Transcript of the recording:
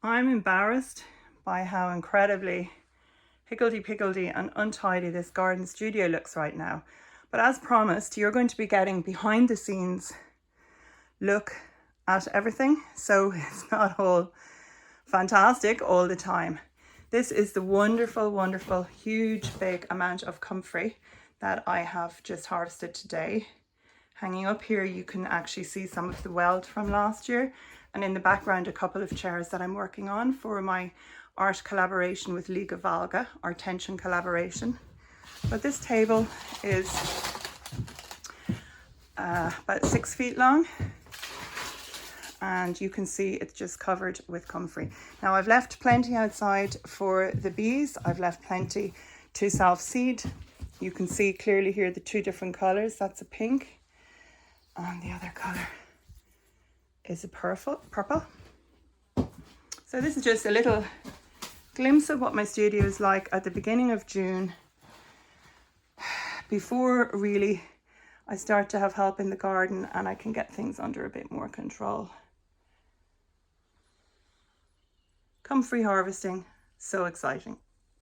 I'm embarrassed by how incredibly higgledy-piggledy and untidy this garden studio looks right now. But as promised, you're going to be getting behind the scenes look at everything, so it's not all fantastic all the time. This is the wonderful, wonderful, huge, big amount of comfrey that I have just harvested today. Hanging up here, you can actually see some of the weld from last year, and in the background a couple of chairs that I'm working on for my art collaboration with Liga Valga, our tension collaboration. But this table is about 6 feet long, and you can see it's just covered with comfrey. Now I've left plenty outside for the bees. I've left plenty to self-seed. You can see clearly here the two different colors. That's a pink, and the other color is a purple. So this is just a little glimpse of what my studio is like at the beginning of June, before really I start to have help in the garden and I can get things under a bit more control. Comfrey harvesting, so exciting.